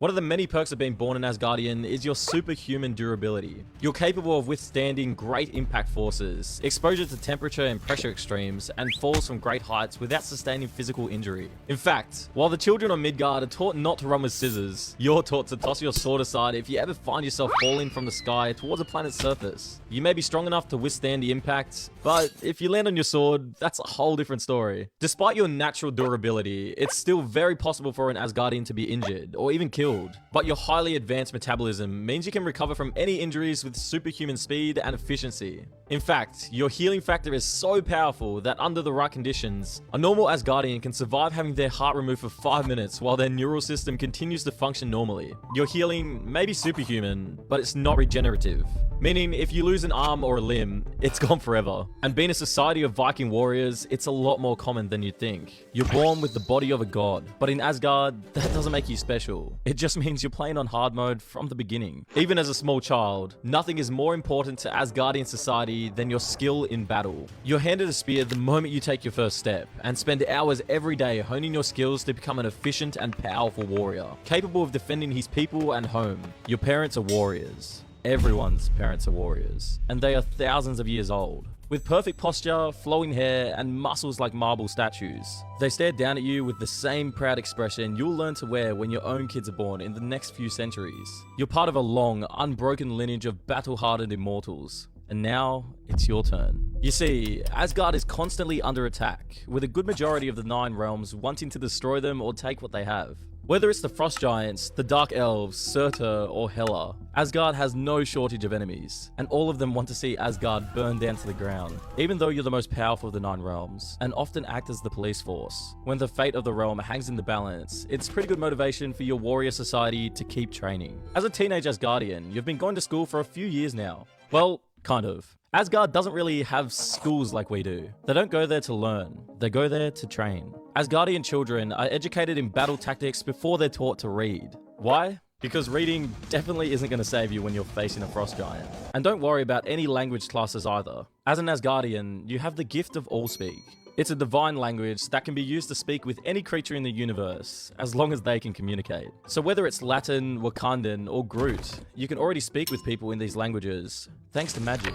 One of the many perks of being born an Asgardian is your superhuman durability. You're capable of withstanding great impact forces, exposure to temperature and pressure extremes, and falls from great heights without sustaining physical injury. In fact, while the children on Midgard are taught not to run with scissors, you're taught to toss your sword aside if you ever find yourself falling from the sky towards a planet's surface. You may be strong enough to withstand the impact, but if you land on your sword, that's a whole different story. Despite your natural durability, it's still very possible for an Asgardian to be injured, or even killed. But your highly advanced metabolism means you can recover from any injuries with superhuman speed and efficiency. In fact, your healing factor is so powerful that under the right conditions, a normal Asgardian can survive having their heart removed for 5 minutes while their neural system continues to function normally. Your healing may be superhuman, but it's not regenerative. Meaning, if you lose an arm or a limb, it's gone forever. And being a society of Viking warriors, it's a lot more common than you'd think. You're born with the body of a god, but in Asgard, that doesn't make you special. It just means you're playing on hard mode from the beginning. Even as a small child, nothing is more important to Asgardian society than your skill in battle. You're handed a spear the moment you take your first step, and spend hours every day honing your skills to become an efficient and powerful warrior, capable of defending his people and home. Your parents are warriors. Everyone's parents are warriors, and they are thousands of years old. With perfect posture, flowing hair, and muscles like marble statues. They stare down at you with the same proud expression you'll learn to wear when your own kids are born in the next few centuries. You're part of a long, unbroken lineage of battle-hardened immortals. And now, it's your turn. You see, Asgard is constantly under attack, with a good majority of the 9 realms wanting to destroy them or take what they have. Whether it's the Frost Giants, the Dark Elves, Surtur, or Hela, Asgard has no shortage of enemies, and all of them want to see Asgard burn down to the ground, even though you're the most powerful of the 9 realms, and often act as the police force. When the fate of the realm hangs in the balance, it's pretty good motivation for your warrior society to keep training. As a teenage Asgardian, you've been going to school for a few years now. Well, kind of. Asgard doesn't really have schools like we do. They don't go there to learn, they go there to train. Asgardian children are educated in battle tactics before they're taught to read. Why? Because reading definitely isn't going to save you when you're facing a frost giant. And don't worry about any language classes either. As an Asgardian, you have the gift of Allspeak. It's a divine language that can be used to speak with any creature in the universe, as long as they can communicate. So whether it's Latin, Wakandan, or Groot, you can already speak with people in these languages, thanks to magic.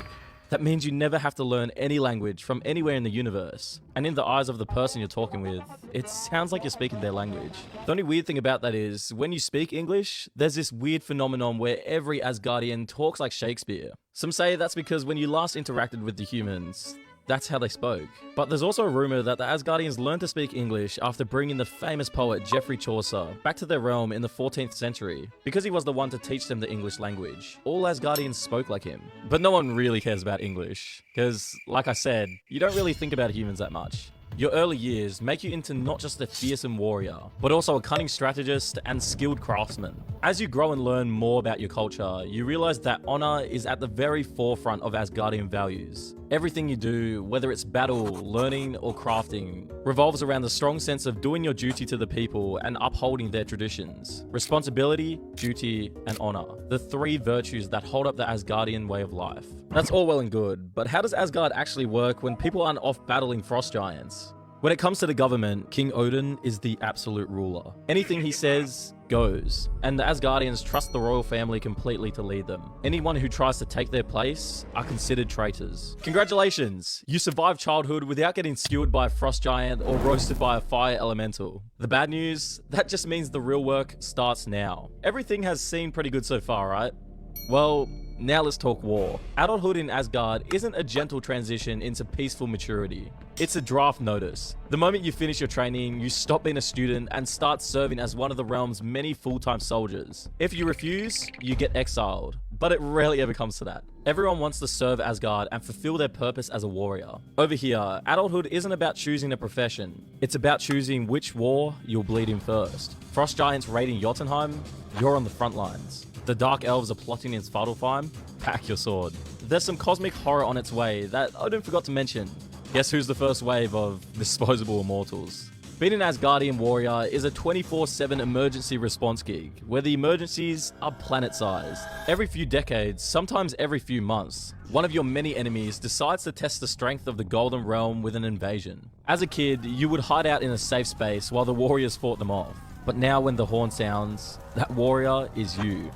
That means you never have to learn any language from anywhere in the universe. And in the eyes of the person you're talking with, it sounds like you're speaking their language. The only weird thing about that is, when you speak English, there's this weird phenomenon where every Asgardian talks like Shakespeare. Some say that's because when you last interacted with the humans, that's how they spoke. But there's also a rumor that the Asgardians learned to speak English after bringing the famous poet Geoffrey Chaucer back to their realm in the 14th century, because he was the one to teach them the English language. All Asgardians spoke like him. But no one really cares about English, because, like I said, you don't really think about humans that much. Your early years make you into not just a fearsome warrior, but also a cunning strategist and skilled craftsman. As you grow and learn more about your culture, you realize that honor is at the very forefront of Asgardian values. Everything you do, whether it's battle, learning, or crafting, revolves around the strong sense of doing your duty to the people and upholding their traditions. Responsibility, duty, and honor. The 3 virtues that hold up the Asgardian way of life. That's all well and good, but how does Asgard actually work when people aren't off battling frost giants? When it comes to the government, King Odin is the absolute ruler. Anything he says goes, and the Asgardians trust the royal family completely to lead them. Anyone who tries to take their place are considered traitors. Congratulations! You survived childhood without getting skewered by a frost giant or roasted by a fire elemental. The bad news? That just means the real work starts now. Everything has seemed pretty good so far, right? Well, now let's talk war. Adulthood in Asgard isn't a gentle transition into peaceful maturity. It's a draft notice. The moment you finish your training, you stop being a student and start serving as one of the realm's many full-time soldiers. If you refuse, you get exiled. But it rarely ever comes to that. Everyone wants to serve Asgard and fulfill their purpose as a warrior. Over here, adulthood isn't about choosing a profession. It's about choosing which war you'll bleed in first. Frost giants raiding Jotunheim, you're on the front lines. The Dark Elves are plotting in Svartalfheim, pack your sword. There's some cosmic horror on its way that Odin forgot to mention. Guess who's the first wave of disposable immortals? Being an Asgardian warrior is a 24/7 emergency response gig, where the emergencies are planet-sized. Every few decades, sometimes every few months, one of your many enemies decides to test the strength of the Golden Realm with an invasion. As a kid, you would hide out in a safe space while the warriors fought them off. But now when the horn sounds, that warrior is you.